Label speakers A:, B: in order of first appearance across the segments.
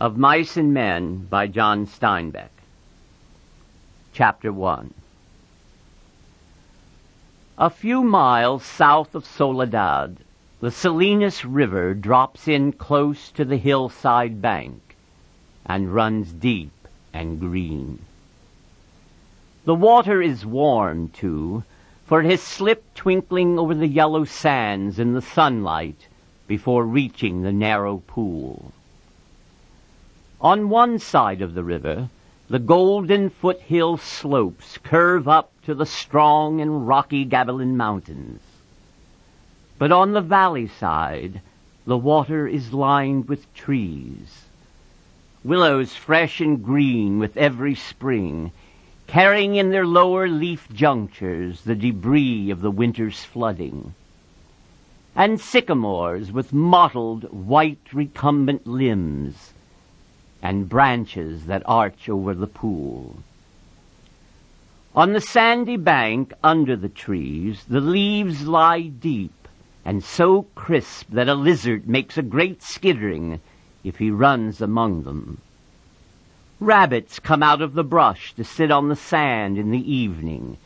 A: Of Mice and Men by John Steinbeck. Chapter 1. A few miles south of Soledad, the Salinas River drops in close to the hillside bank and runs deep and green. The water is warm, too, for it has slipped twinkling over the yellow sands in the sunlight before reaching the narrow pool. On one side of the river, the golden foothill slopes curve up to the strong and rocky Gavilan Mountains. But on the valley side, the water is lined with trees. Willows fresh and green with every spring, carrying in their lower leaf junctures the debris of the winter's flooding. And sycamores with mottled, white, recumbent limbs, and branches that arch over the pool. On the sandy bank under the trees, the leaves lie deep and so crisp that a lizard makes a great skittering if he runs among them. Rabbits come out of the brush to sit on the sand in the evening,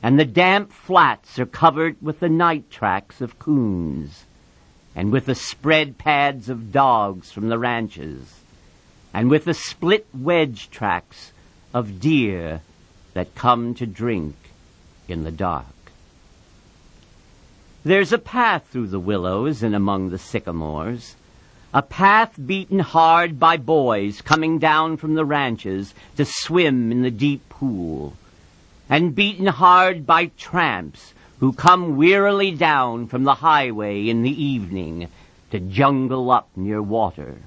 A: and the damp flats are covered with the night tracks of coons, and with the spread pads of dogs from the ranches, and with the split wedge tracks of deer that come to drink in the dark. There's a path through the willows and among the sycamores, a path beaten hard by boys coming down from the ranches to swim in the deep pool, and beaten hard by tramps who come wearily down from the highway in the evening to jungle up near water.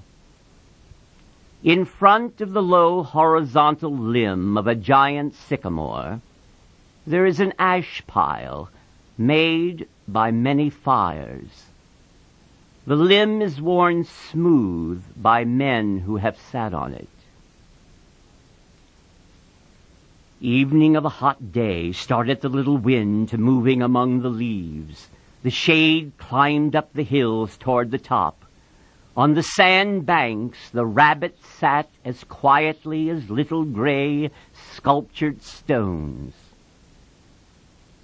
A: In front of the low horizontal limb of a giant sycamore, there is an ash pile made by many fires. The limb is worn smooth by men who have sat on it. Evening of a hot day started the little wind to moving among the leaves. The shade climbed up the hills toward the top. On the sand banks, the rabbits sat as quietly as little gray, sculptured stones.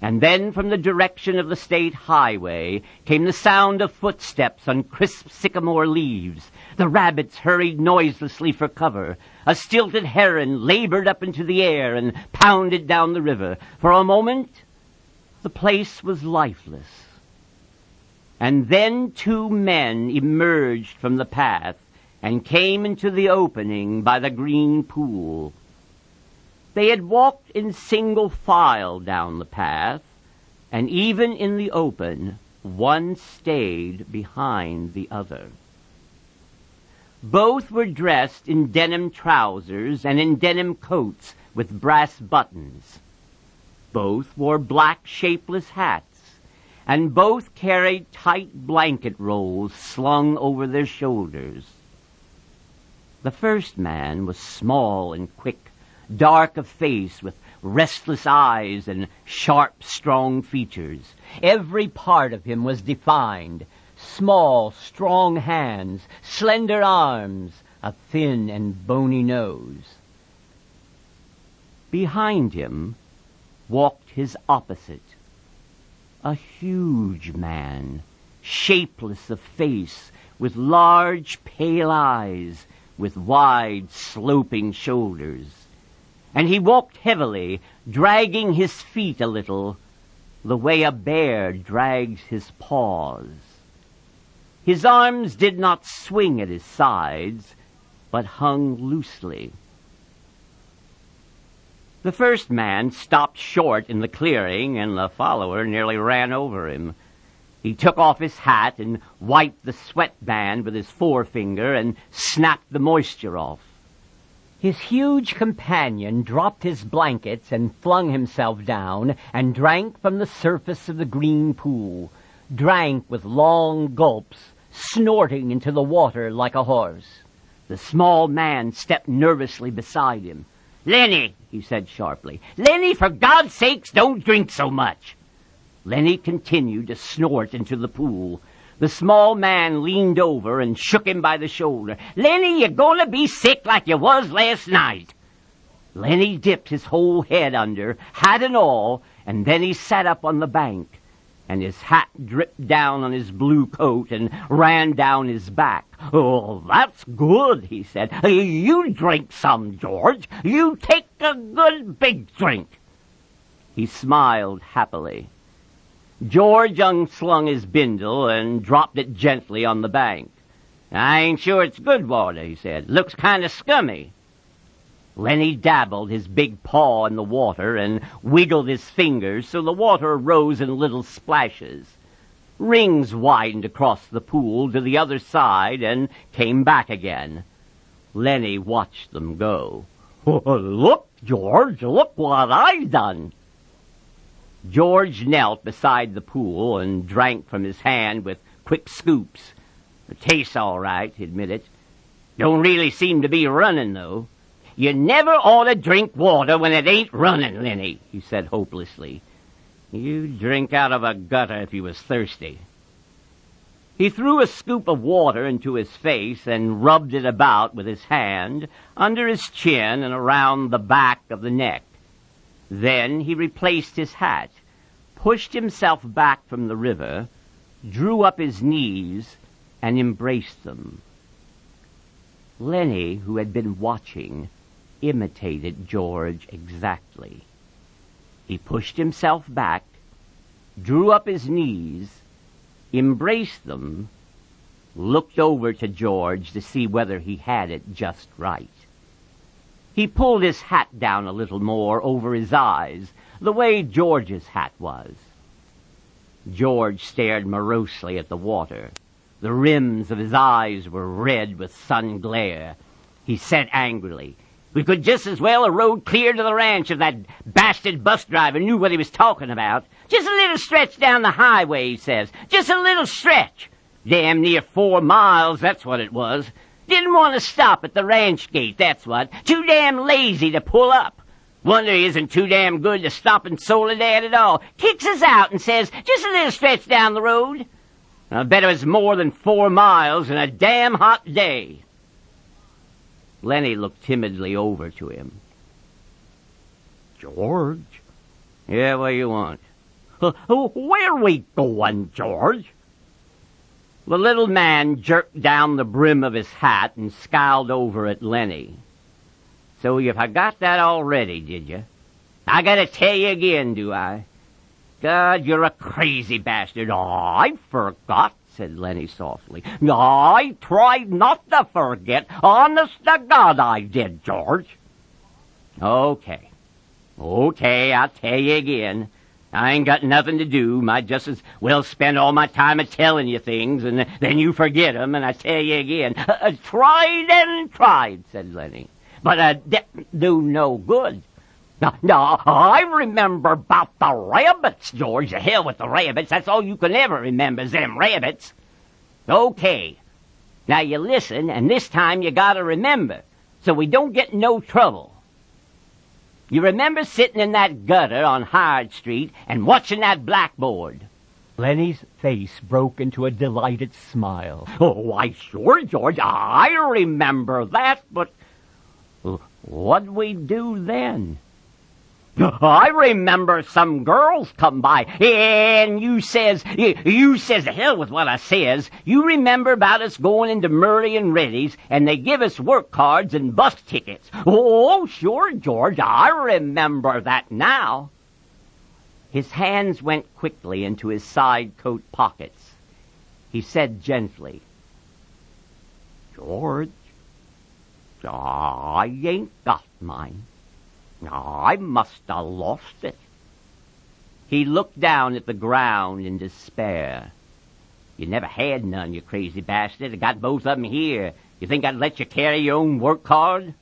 A: And then from the direction of the state highway came the sound of footsteps on crisp sycamore leaves. The rabbits hurried noiselessly for cover. A stilted heron labored up into the air and pounded down the river. For a moment, the place was lifeless. And then two men emerged from the path and came into the opening by the green pool. They had walked in single file down the path, and even in the open, one stayed behind the other. Both were dressed in denim trousers and in denim coats with brass buttons. Both wore black shapeless hats, and both carried tight blanket rolls slung over their shoulders. The first man was small and quick, dark of face with restless eyes and sharp, strong features. Every part of him was defined: small, strong hands, slender arms, a thin and bony nose. Behind him walked his opposite, a huge man, shapeless of face, with large, pale eyes, with wide, sloping shoulders. And he walked heavily, dragging his feet a little, the way a bear drags his paws. His arms did not swing at his sides, but hung loosely. The first man stopped short in the clearing, and the follower nearly ran over him. He took off his hat and wiped the sweatband with his forefinger and snapped the moisture off. His huge companion dropped his blankets and flung himself down and drank from the surface of the green pool, drank with long gulps, snorting into the water like a horse. The small man stepped nervously beside him. "Lenny," he said sharply. "Lenny, for God's sakes, don't drink so much." Lenny continued to snort into the pool. The small man leaned over and shook him by the shoulder. "Lenny, you're gonna be sick like you was last night." Lenny dipped his whole head under, hat and all, and then he sat up on the bank, and his hat dripped down on his blue coat and ran down his back. "Oh, that's good," he said. "You drink some, George. You take a good big drink." He smiled happily. George unslung his bindle and dropped it gently on the bank. "I ain't sure it's good water," he said. "Looks kind of scummy." Lenny dabbled his big paw in the water and wiggled his fingers so the water rose in little splashes. Rings widened across the pool to the other side and came back again. Lenny watched them go. "Look, George, look what I've done." George knelt beside the pool and drank from his hand with quick scoops. "It tastes all right," he admitted. "Don't really seem to be running, though." "You never ought to drink water when it ain't running, Lenny," he said hopelessly. "You'd drink out of a gutter if you was thirsty." He threw a scoop of water into his face and rubbed it about with his hand under his chin and around the back of the neck. Then he replaced his hat, pushed himself back from the river, drew up his knees, and embraced them. Lenny, who had been watching, imitated George exactly. He pushed himself back, drew up his knees, embraced them, looked over to George to see whether he had it just right. He pulled his hat down a little more over his eyes, the way George's hat was. George stared morosely at the water. The rims of his eyes were red with sun glare. He said angrily, "We could just as well have rode clear to the ranch if that bastard bus driver knew what he was talking about. Just a little stretch down the highway," he says. "Just a little stretch. Damn near 4 miles, that's what it was. Didn't want to stop at the ranch gate, that's what. Too damn lazy to pull up. Wonder he isn't too damn good to stop in Soledad at all. Kicks us out and says, just a little stretch down the road. I bet it was more than 4 miles in a damn hot day." Lenny looked timidly over to him. "George?" "Yeah, what do you want?" "Where we going, George?" The little man jerked down the brim of his hat and scowled over at Lenny. "So you forgot that already, did you? I gotta tell you again, do I? God, you're a crazy bastard." "Oh, I forgot," said Lenny softly. "I tried not to forget. Honest to God I did, George." Okay, I'll tell you again. I ain't got nothing to do. Might just as well spend all my time a-telling you things, and then you forget 'em, and I tell you again. Tried and tried," said Lenny. "But do no good. Now, I remember about the rabbits, George. The hell with the rabbits. That's all you can ever remember, them rabbits." "Okay. Now you listen, and this time you gotta remember, so we don't get in no trouble. You remember sitting in that gutter on Hyde Street and watching that blackboard?" Lenny's face broke into a delighted smile. "Oh, why, sure, George. I remember that, but what'd we do then?" "I remember some girls come by, and you says, the hell with what I says. You remember about us going into Murray and Reddy's, and they give us work cards and bus tickets." "Oh, sure, George, I remember that now." His hands went quickly into his side coat pockets. He said gently, "George, I ain't got mine. I must have lost it." He looked down at the ground in despair. "You never had none, you crazy bastard. I got both of 'em here. You think I'd let you carry your own work card?"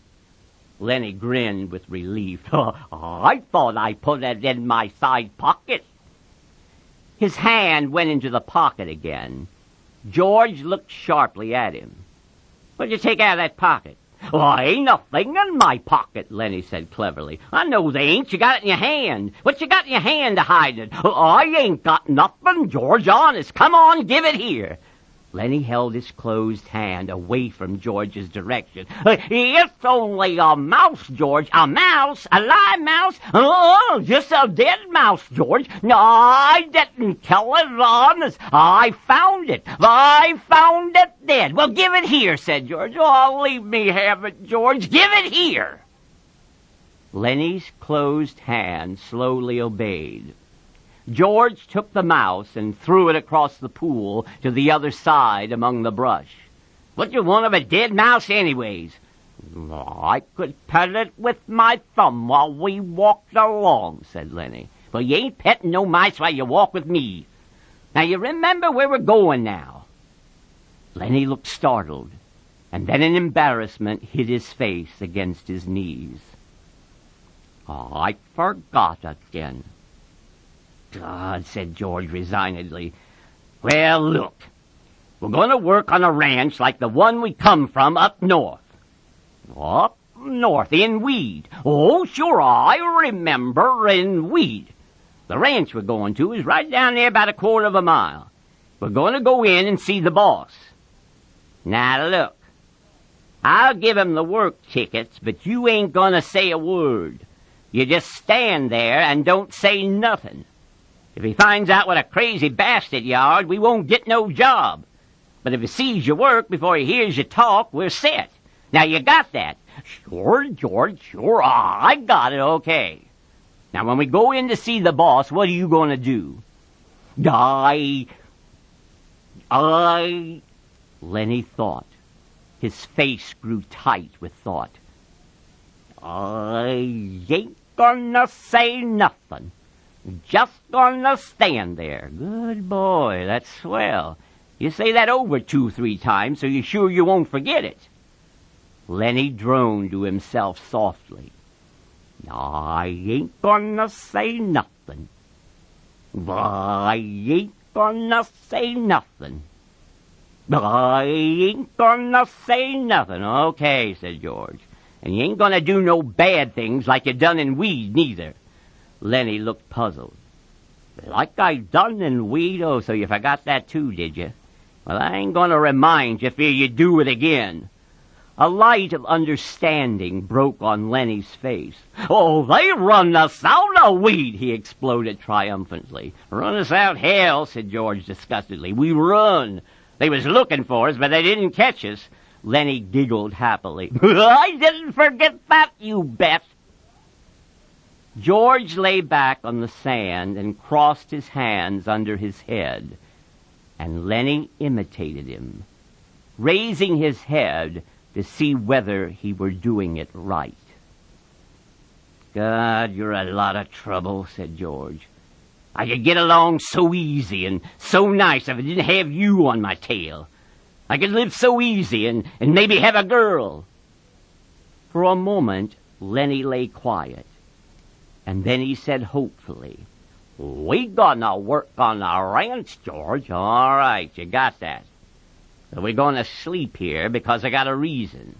A: Lenny grinned with relief. "I thought I put it in my side pocket." His hand went into the pocket again. George looked sharply at him. "What'd you take out of that pocket?" "Oh, ain't nothing in my pocket," Lenny said cleverly. "I know they ain't. You got it in your hand. What you got in your hand to hide it?" "I ain't got nothing, George, honest. Come on, give it here." Lenny held his closed hand away from George's direction. It's only a mouse, George. A mouse? A live mouse? Oh, just a dead mouse, George. No, I didn't kill it, honest. I found it. I found it dead. Well, give it here, said George. Oh, leave me have it, George. Give it here. Lenny's closed hand slowly obeyed. George took the mouse and threw it across the pool to the other side among the brush. What you want of a dead mouse anyways? I could pet it with my thumb while we walked along, said Lenny. Well, you ain't petting no mice while you walk with me. Now, you remember where we're going now. Lenny looked startled, and then in embarrassment hid his face against his knees. Oh, I forgot again. God, said George resignedly. Well, look, we're going to work on a ranch like the one we come from up north. Up north, in Weed. Oh, sure, I remember, in Weed. The ranch we're going to is right down there about a quarter of a mile. We're going to go in and see the boss. Now, look, I'll give him the work tickets, but you ain't going to say a word. You just stand there and don't say nothing. If he finds out what a crazy bastard you are, we won't get no job. But if he sees your work before he hears you talk, we're set. Now, you got that? Sure, George, sure. I got it, okay. Now, when we go in to see the boss, what are you going to do? Lenny thought. His face grew tight with thought. I ain't gonna say nothing. Just gonna stand there. Good boy, that's swell. You say that over 2-3 times so you're sure you won't forget it. Lenny droned to himself softly. I ain't gonna say nothing. I ain't gonna say nothing. I ain't gonna say nothing. Okay, said George. And you ain't gonna do no bad things like you done in Weed, neither. Lenny looked puzzled. Like I done in Weed? Oh, so you forgot that too, did you? Well, I ain't gonna remind you fear you do it again. A light of understanding broke on Lenny's face. Oh, they run us out of Weed, he exploded triumphantly. Run us out hell, said George disgustedly. We run. They was looking for us, but they didn't catch us. Lenny giggled happily. I didn't forget that, you bet. George lay back on the sand and crossed his hands under his head, and Lenny imitated him, raising his head to see whether he were doing it right. God, you're a lot of trouble, said George. I could get along so easy and so nice if I didn't have you on my tail. I could live so easy and maybe have a girl. For a moment, Lenny lay quiet, and then he said hopefully, We gonna work on the ranch, George. All right, you got that. So we're gonna sleep here because I got a reason.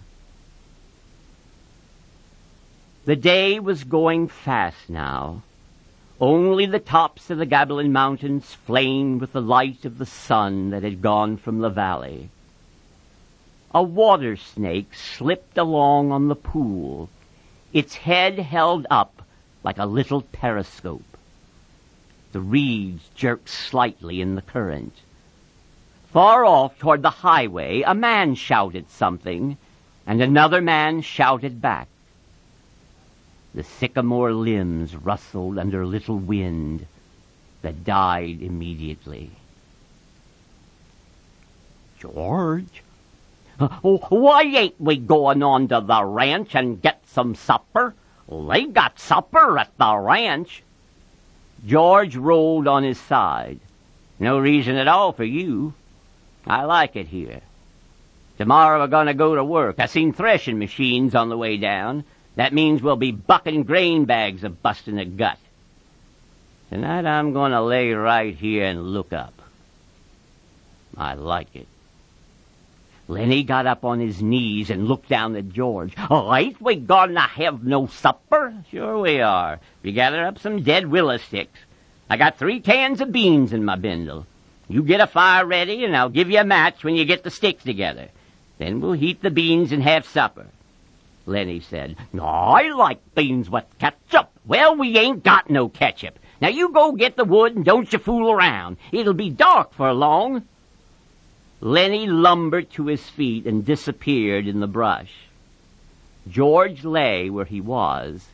A: The day was going fast now. Only the tops of the Gabbling Mountains flamed with the light of the sun that had gone from the valley. A water snake slipped along on the pool, its head held up like a little periscope. The reeds jerked slightly in the current. Far off toward the highway, a man shouted something, and another man shouted back. The sycamore limbs rustled under a little wind that died immediately. George? Why ain't we going on to the ranch and get some supper? They got supper at the ranch. George rolled on his side. No reason at all for you. I like it here. Tomorrow we're going to go to work. I seen threshing machines on the way down. That means we'll be bucking grain bags of busting a gut. Tonight I'm going to lay right here and look up. I like it. Lenny got up on his knees and looked down at George. Ain't we gonna have no supper? Sure we are. We gather up some dead willow sticks. I got 3 cans of beans in my bindle. You get a fire ready, and I'll give you a match when you get the sticks together. Then we'll heat the beans and have supper." Lenny said, "I like beans with ketchup." "Well, we ain't got no ketchup. Now you go get the wood and don't you fool around. It'll be dark for long." Lenny lumbered to his feet and disappeared in the brush. George lay where he was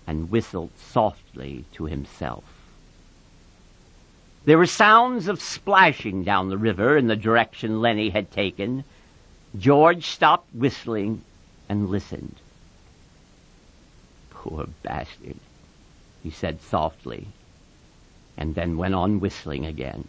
A: and whistled softly to himself. There were sounds of splashing down the river in the direction Lenny had taken. George stopped whistling and listened. "Poor bastard," he said softly, and then went on whistling again.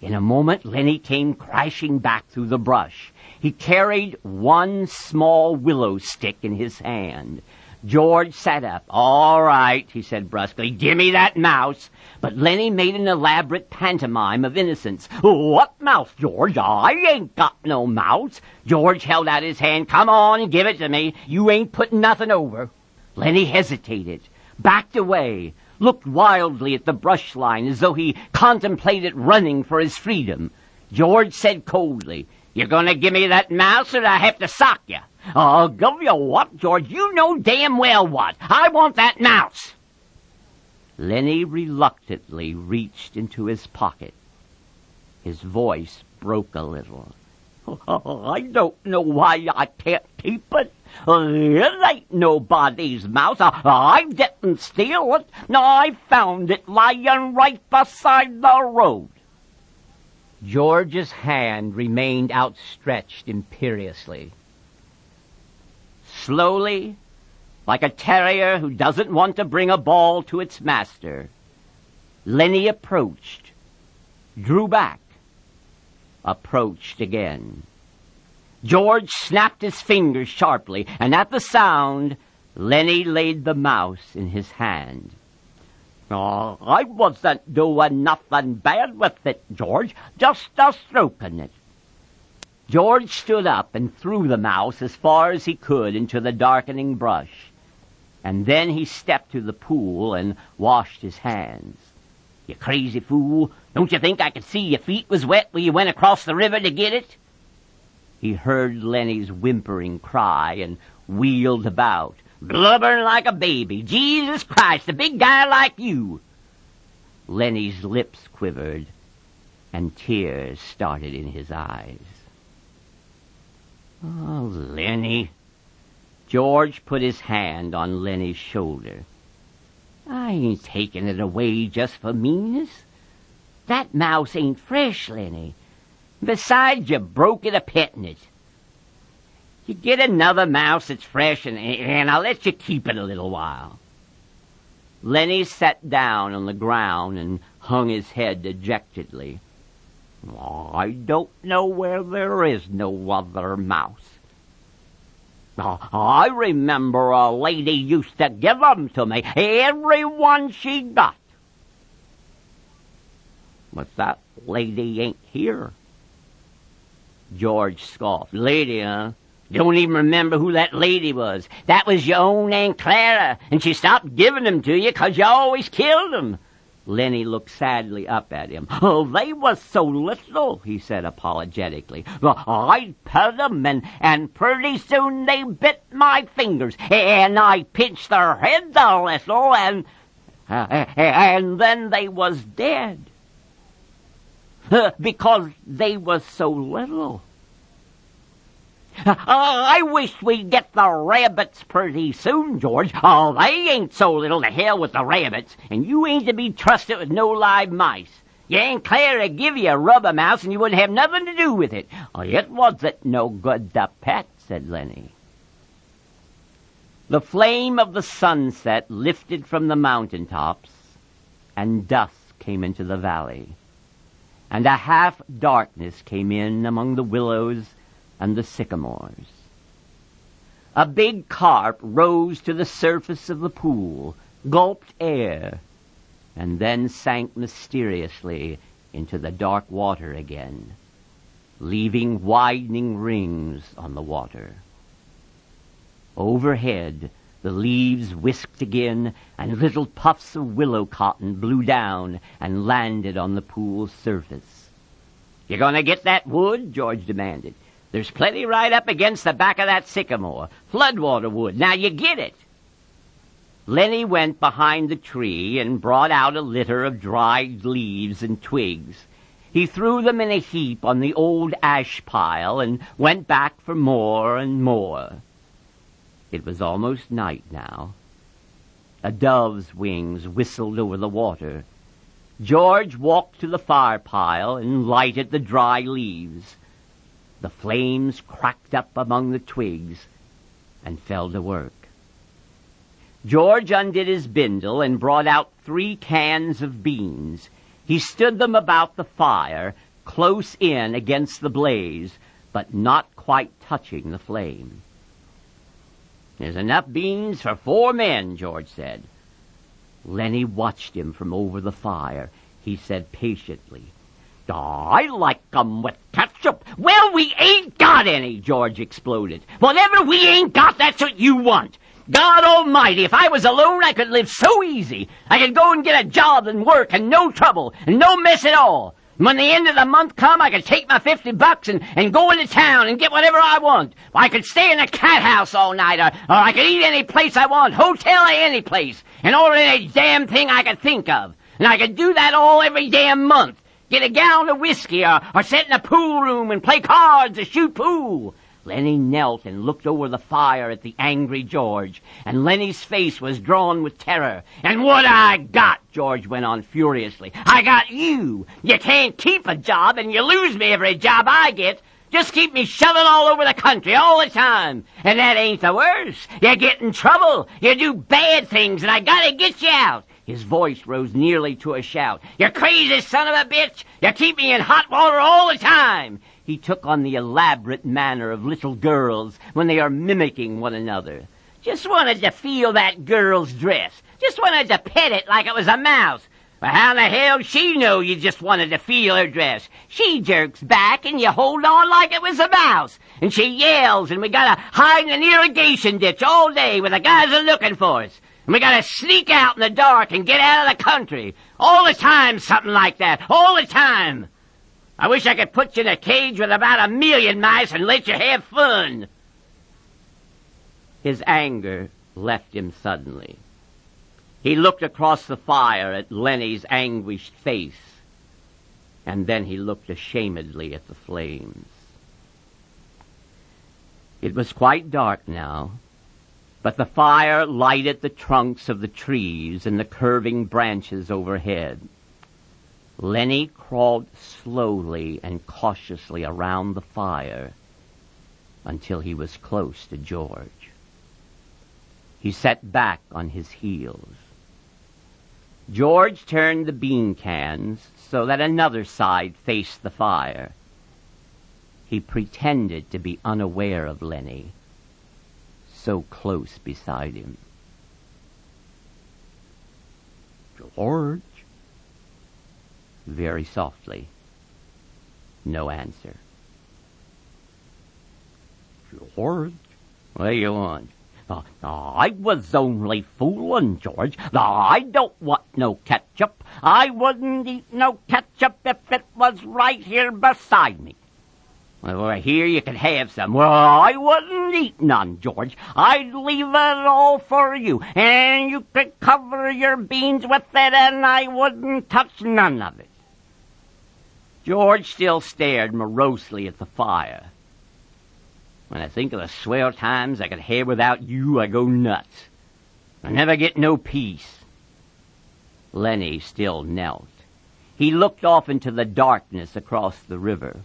A: In a moment, Lenny came crashing back through the brush. He carried one small willow stick in his hand. George sat up. "All right," he said brusquely, "give me that mouse." But Lenny made an elaborate pantomime of innocence. "What mouse, George? I ain't got no mouse." George held out his hand. "Come on and give it to me. You ain't putting nothing over." Lenny hesitated, backed away, looked wildly at the brush line as though he contemplated running for his freedom. George said coldly, "You gonna give me that mouse or I have to sock you?" "I'll give you what, George? You know damn well what. I want that mouse." Lenny reluctantly reached into his pocket. His voice broke a little. "I don't know why I can't keep it. It ain't nobody's mouse. I didn't steal it. I found it lying right beside the road." George's hand remained outstretched imperiously. Slowly, like a terrier who doesn't want to bring a ball to its master, Lenny approached, drew back, approached again. George snapped his fingers sharply, and at the sound, Lenny laid the mouse in his hand. "I wasn't doing nothing bad with it, George, just a-stroking it." George stood up and threw the mouse as far as he could into the darkening brush, and then he stepped to the pool and washed his hands. "You crazy fool, don't you think I could see your feet was wet when you went across the river to get it?" He heard Lenny's whimpering cry and wheeled about. "Blubbering like a baby. Jesus Christ, a big guy like you." Lenny's lips quivered, and tears started in his eyes. "Oh, Lenny." George put his hand on Lenny's shoulder. "I ain't taking it away just for meanness. That mouse ain't fresh, Lenny. Besides, you broke it a-petting it. You get another mouse that's fresh, and I'll let you keep it a little while." Lenny sat down on the ground and hung his head dejectedly. "I don't know where there is no other mouse. I remember a lady used to give 'em to me, every one she got. But that lady ain't here." George scoffed. "Lady, huh? Don't even remember who that lady was. That was your own Aunt Clara, and she stopped giving 'em to you 'cause you always killed 'em." Lenny looked sadly up at him. "Oh, they was so little," he said apologetically. "I'd pet 'em, and pretty soon they bit my fingers, and I pinched their heads a little, and then they was dead. Because they was so little. I wish we'd get the rabbits pretty soon, George. Oh, they ain't so little. To hell with the rabbits. And you ain't to be trusted with no live mice. Your Aunt Clara give you a rubber mouse and you wouldn't have nothing to do with it." "Oh, it wasn't no good to pet," said Lenny. The flame of the sunset lifted from the mountaintops, and dusk came into the valley, and a half-darkness came in among the willows and the sycamores. A big carp rose to the surface of the pool, gulped air, and then sank mysteriously into the dark water again, leaving widening rings on the water. Overhead, The leaves whisked again, and little puffs of willow cotton blew down and landed on the pool's surface. "You gonna get that wood?" George demanded. "There's plenty right up against the back of that sycamore. Floodwater wood. Now you get it." Lenny went behind the tree and brought out a litter of dried leaves and twigs. He threw them in a heap on the old ash pile and went back for more and more. It was almost night now. A dove's wings whistled over the water. George walked to the fire pile and lighted the dry leaves. The flames cracked up among the twigs and fell to work. George undid his bindle and brought out 3 cans of beans. He stood them about the fire, close in against the blaze, but not quite touching the flame. "There's enough beans for 4 men, George said. Lenny watched him from over the fire. He said patiently, "I like 'em with ketchup." "Well, we ain't got any," George exploded. "Whatever we ain't got, that's what you want. God Almighty, if I was alone, I could live so easy. I could go and get a job and work and no trouble and no mess at all. And when the end of the month come, I could take my $50 and go into town and get whatever I want. I could stay in a cat house all night, or I could eat any place I want, hotel or any place, and order any damn thing I could think of. And I could do that all every damn month. Get a gallon of whiskey, or sit in a pool room and play cards or shoot pool." Lenny knelt and looked over the fire at the angry George, and Lenny's face was drawn with terror. "And what I got," George went on furiously, "I got you. You can't keep a job, and you lose me every job I get. Just keep me shoving all over the country all the time. And that ain't the worst. You get in trouble. You do bad things, and I gotta get you out." His voice rose nearly to a shout. "You crazy son of a bitch! You keep me in hot water all the time." He took on the elaborate manner of little girls when they are mimicking one another. "Just wanted to feel that girl's dress. Just wanted to pet it like it was a mouse. Well, how the hell she know you just wanted to feel her dress? She jerks back and you hold on like it was a mouse. And she yells and we gotta hide in an irrigation ditch all day where the guys are looking for us. And we gotta sneak out in the dark and get out of the country. All the time something like that. All the time. I wish I could put you in a cage with about 1,000,000 mice and let you have fun." His anger left him suddenly. He looked across the fire at Lenny's anguished face, and then he looked ashamedly at the flames. It was quite dark now, but the fire lighted the trunks of the trees and the curving branches overhead. Lenny crawled slowly and cautiously around the fire until he was close to George. He sat back on his heels. George turned the bean cans so that another side faced the fire. He pretended to be unaware of Lenny, so close beside him. "George?" Very softly. No answer. "George, what do you want?" "I was only fooling, George. I don't want no ketchup. I wouldn't eat no ketchup if it was right here beside me." "Well, here you can have some." "Well, I wouldn't eat none, George. I'd leave it all for you, and you could cover your beans with it, and I wouldn't touch none of it." George still stared morosely at the fire. "When I think of the swell times I could have without you, I go nuts. I never get no peace." Lenny still knelt. He looked off into the darkness across the river.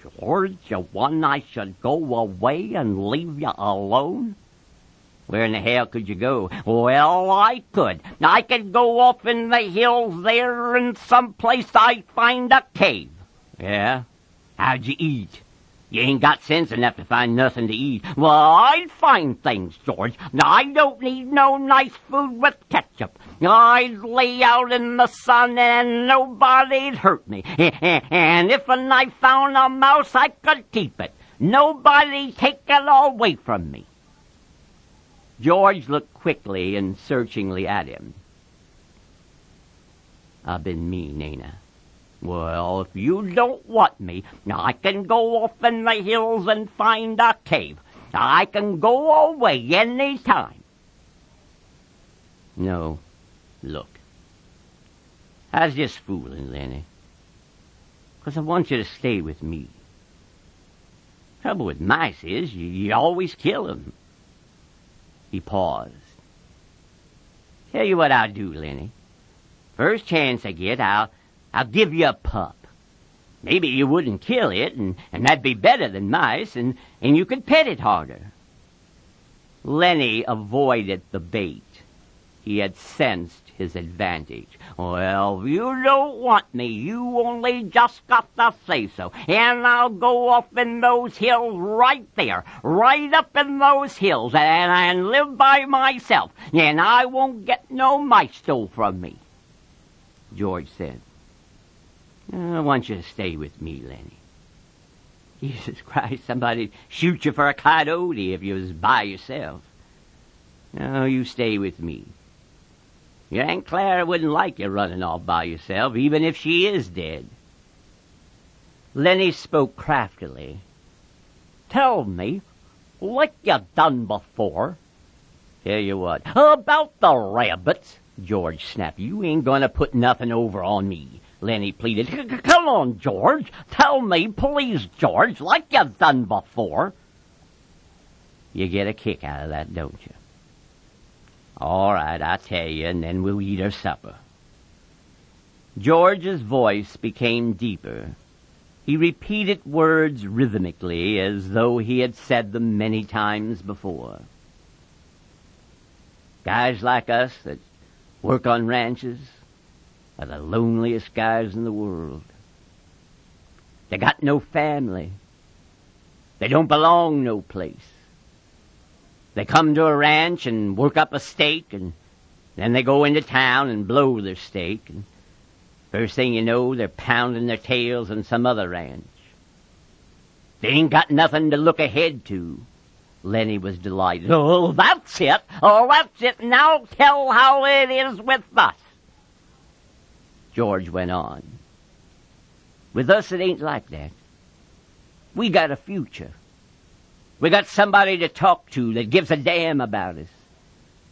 A: "George, you want I should go away and leave you alone?" "Where in the hell could you go?" "Well, I could. I could go off in the hills there and someplace I'd find a cave." "Yeah? How'd you eat?" "You ain't got sense enough to find nothing to eat." "Well, I'd find things, George. I don't need no nice food with ketchup. I'd lay out in the sun and nobody'd hurt me. And if I found a mouse, I could keep it. Nobody'd take it away from me." George looked quickly and searchingly at him. I've been mean, ain't I? Well, if you don't want me, I can go off in the hills and find a cave. I can go away any time. No, look. I was just fooling, Lenny. 'Cause I want you to stay with me. Trouble with mice is you always kill 'em. He paused. Tell you what I'll do, Lenny. First chance I get, I'll give you a pup. Maybe you wouldn't kill it, and that'd be better than mice, and you could pet it harder. Lenny avoided the bait. He had sensed his advantage. Well, if you don't want me, you only just got to say so, and I'll go up in those hills right there, right up in those hills, and live by myself, and I won't get no mice stole from me. George said, I want you to stay with me, Lenny. Jesus Christ, somebody'd shoot you for a coyote if you was by yourself. No, you stay with me. Your Aunt Clara wouldn't like you running off by yourself, even if she is dead. Lenny spoke craftily. Tell me, like you done before. Tell you what, about the rabbits, George snapped. You ain't gonna put nothing over on me, Lenny pleaded. Come on, George. Tell me, please, George, like you done before. You get a kick out of that, don't you? All right, I'll tell you, and then we'll eat our supper. George's voice became deeper. He repeated words rhythmically as though he had said them many times before. Guys like us that work on ranches are the loneliest guys in the world. They got no family. They don't belong no place. They come to a ranch and work up a stake, and then they go into town and blow their stake, and first thing you know, they're pounding their tails on some other ranch. They ain't got nothing to look ahead to. Lenny was delighted. Oh, that's it. Oh, that's it. Now tell how it is with us. George went on. With us, it ain't like that. We got a future. We got somebody to talk to that gives a damn about us.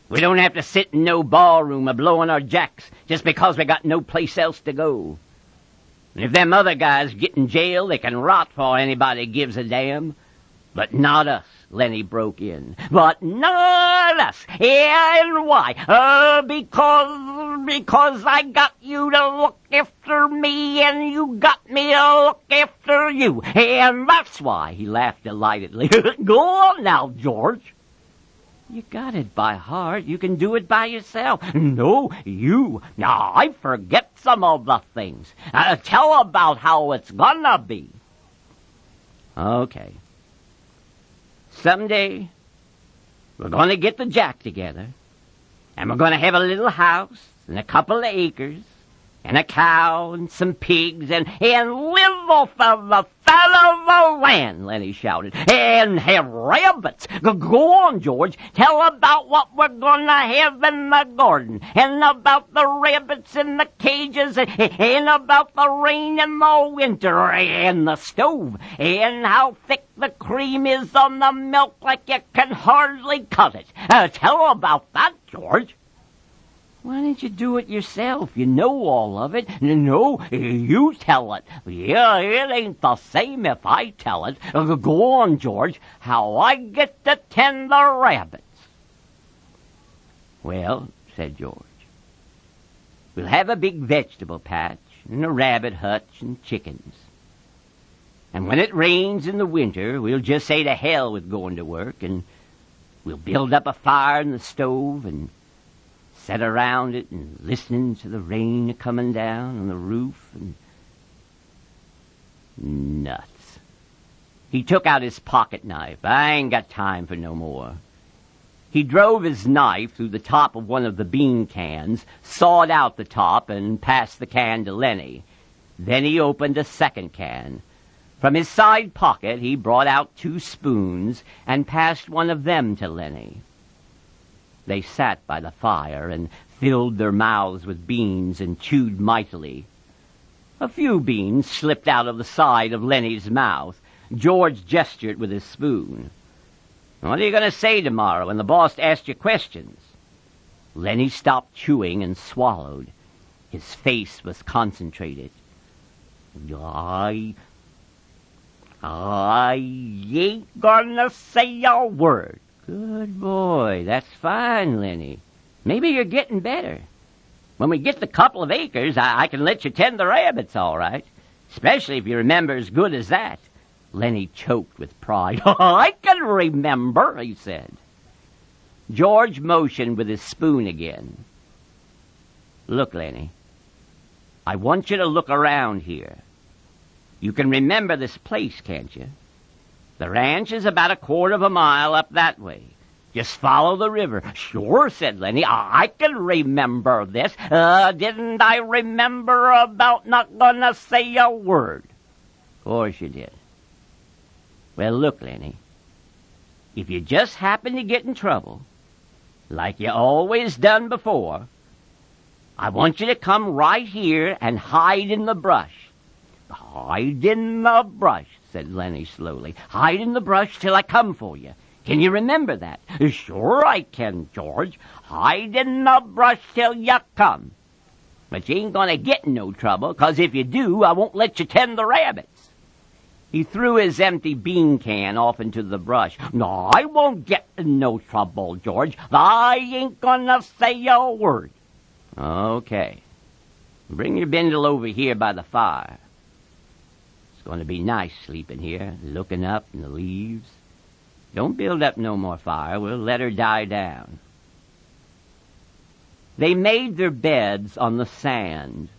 A: We don't have to sit in no ballroom a blowing our jacks just because we got no place else to go. And if them other guys get in jail, they can rot for anybody gives a damn. But not us, Lenny broke in. But not us. And why? Because I got you to look after me, and you got me to look after you. And that's why, he laughed delightedly. Go on now, George. You got it by heart. You can do it by yourself. No, you. Now, I forget some of the things. Tell about how it's gonna be. Okay. Someday, we're going to get the jack together, and we're going to have a little house and a couple of acres and a cow and some pigs and live off of the fat of the land, Lenny shouted, and have rabbits. Go on, George. Tell about what we're going to have in the garden, and about the rabbits in the cages, and about the rain in the winter, and the stove, and how thick the cream is on the milk like you can hardly cut it. Tell about that, George. Why didn't you do it yourself? You know all of it. No, you tell it. Yeah, it ain't the same if I tell it. Go on, George. How I get to tend the rabbits. Well, said George, we'll have a big vegetable patch and a rabbit hutch and chickens. And when it rains in the winter, we'll just say to hell with going to work, and we'll build up a fire in the stove and sit around it and listening to the rain coming down on the roof and... Nuts. He took out his pocket knife. I ain't got time for no more. He drove his knife through the top of one of the bean cans, sawed out the top, and passed the can to Lenny. Then he opened a second can. From his side pocket, he brought out 2 spoons and passed one of them to Lenny. They sat by the fire and filled their mouths with beans and chewed mightily. A few beans slipped out of the side of Lenny's mouth. George gestured with his spoon. "What are you going to say tomorrow when the boss asks you questions?" Lenny stopped chewing and swallowed. His face was concentrated. I ain't gonna say a word." "Good boy. That's fine, Lenny. Maybe you're getting better. When we get the couple of acres, I can let you tend the rabbits, all right. Especially if you remember as good as that." Lenny choked with pride. "I can remember," he said. George motioned with his spoon again. "Look, Lenny, I want you to look around here. You can remember this place, can't you? The ranch is about a quarter of a mile up that way. Just follow the river." "Sure," said Lenny. I can remember this. Didn't I remember about not gonna say a word?" "Of course you did. Well, look, Lenny, if you just happen to get in trouble, like you always done before, I want you to come right here and hide in the brush." "Hide in the brush," said Lenny slowly. "Hide in the brush till I come for you. Can you remember that?" "Sure I can, George. Hide in the brush till you come. But you ain't gonna get in no trouble, 'cause if you do, I won't let you tend the rabbits." He threw his empty bean can off into the brush. "No, I won't get in no trouble, George. I ain't gonna say a word." "Okay. Bring your bindle over here by the fire. It's going to be nice sleeping here, looking up in the leaves. Don't build up no more fire. We'll let her die down." They made their beds on the sand,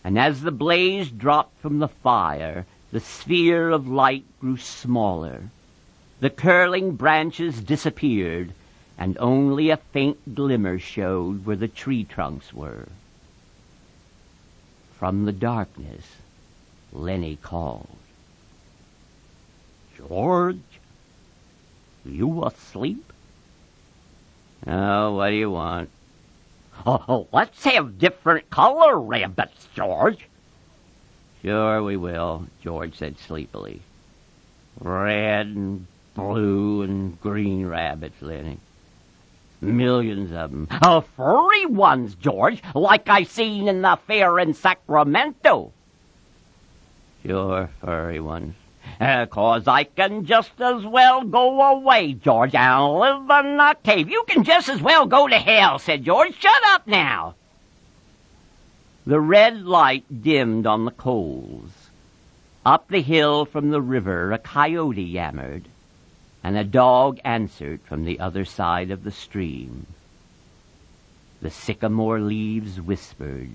A: and as the blaze dropped from the fire, the sphere of light grew smaller. The curling branches disappeared, and only a faint glimmer showed where the tree trunks were. From the darkness, Lenny called, "George, you asleep?" "Oh, what do you want?" "Oh, let's have different color rabbits, George." "Sure we will," George said sleepily. "Red and blue and green rabbits, Lenny. Millions of them. Furry ones, George, like I seen in the fair in Sacramento." "Sure, furry ones." "'Cause I can just as well go away, George, and live in a cave." "You can just as well go to hell," said George. "Shut up now." The red light dimmed on the coals. Up the hill from the river a coyote yammered, and a dog answered from the other side of the stream. The sycamore leaves whispered,